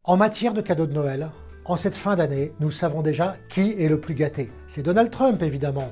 En matière de cadeaux de Noël, en cette fin d'année, nous savons déjà qui est le plus gâté. C'est Donald Trump, évidemment.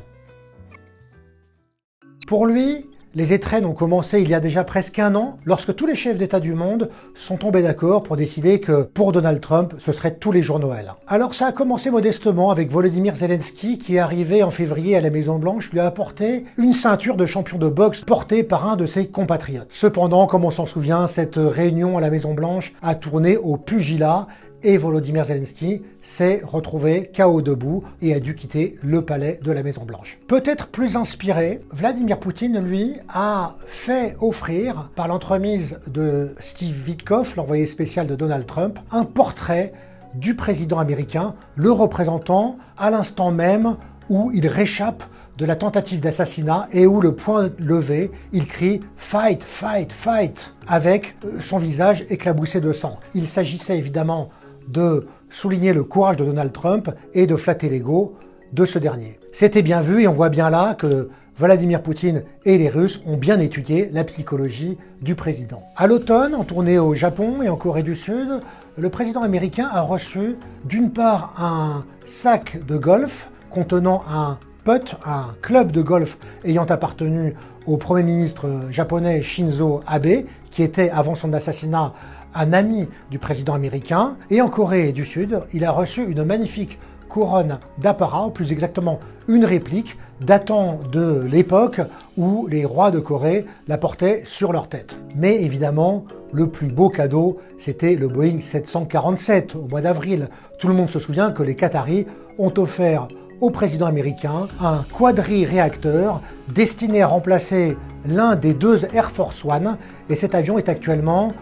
Pour lui, les étrennes ont commencé il y a déjà presque un an, lorsque tous les chefs d'État du monde sont tombés d'accord pour décider que, pour Donald Trump, ce serait tous les jours Noël. Alors ça a commencé modestement avec Volodymyr Zelensky, qui est arrivé en février à la Maison-Blanche, lui a apporté une ceinture de champion de boxe portée par un de ses compatriotes. Cependant, comme on s'en souvient, cette réunion à la Maison-Blanche a tourné au pugilat, et Volodymyr Zelensky s'est retrouvé KO debout et a dû quitter le palais de la Maison-Blanche. Peut-être plus inspiré, Vladimir Poutine, lui, a fait offrir, par l'entremise de Steve Witkoff, l'envoyé spécial de Donald Trump, un portrait du président américain, le représentant à l'instant même où il réchappe de la tentative d'assassinat et où, le poing levé, il crie « Fight, fight, fight » avec son visage éclaboussé de sang. Il s'agissait évidemment de souligner le courage de Donald Trump et de flatter l'ego de ce dernier. C'était bien vu et on voit bien là que Vladimir Poutine et les Russes ont bien étudié la psychologie du président. À l'automne, en tournée au Japon et en Corée du Sud, le président américain a reçu d'une part un sac de golf contenant un putt, un club de golf ayant appartenu au Premier ministre japonais Shinzo Abe, qui était, avant son assassinat, un ami du président américain. Et en Corée du Sud, il a reçu une magnifique couronne d'apparat, ou plus exactement une réplique, datant de l'époque où les rois de Corée la portaient sur leur tête. Mais évidemment, le plus beau cadeau, c'était le Boeing 747 au mois d'avril. Tout le monde se souvient que les Qataris ont offert au président américain un quadri-réacteur destiné à remplacer l'un des deux Air Force One, et cet avion est actuellement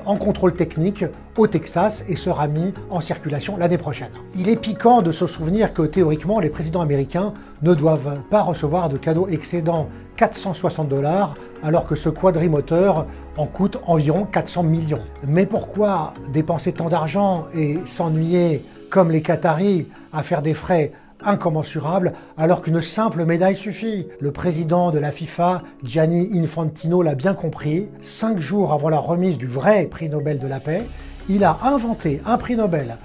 en contrôle technique au Texas et sera mis en circulation l'année prochaine. Il est piquant de se souvenir que théoriquement les présidents américains ne doivent pas recevoir de cadeaux excédant 460 $, alors que ce quadrimoteur en coûte environ 400 millions. Mais pourquoi dépenser tant d'argent et s'ennuyer comme les Qataris à faire des frais incommensurable, alors qu'une simple médaille suffit? Le président de la FIFA, Gianni Infantino, l'a bien compris. 5 jours avant la remise du vrai prix Nobel de la paix, il a inventé un prix Nobel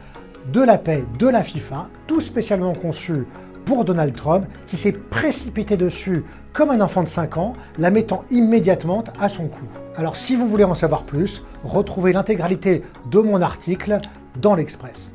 de la paix de la FIFA, tout spécialement conçu pour Donald Trump, qui s'est précipité dessus comme un enfant de 5 ans, la mettant immédiatement à son cou. Alors si vous voulez en savoir plus, retrouvez l'intégralité de mon article dans l'Express.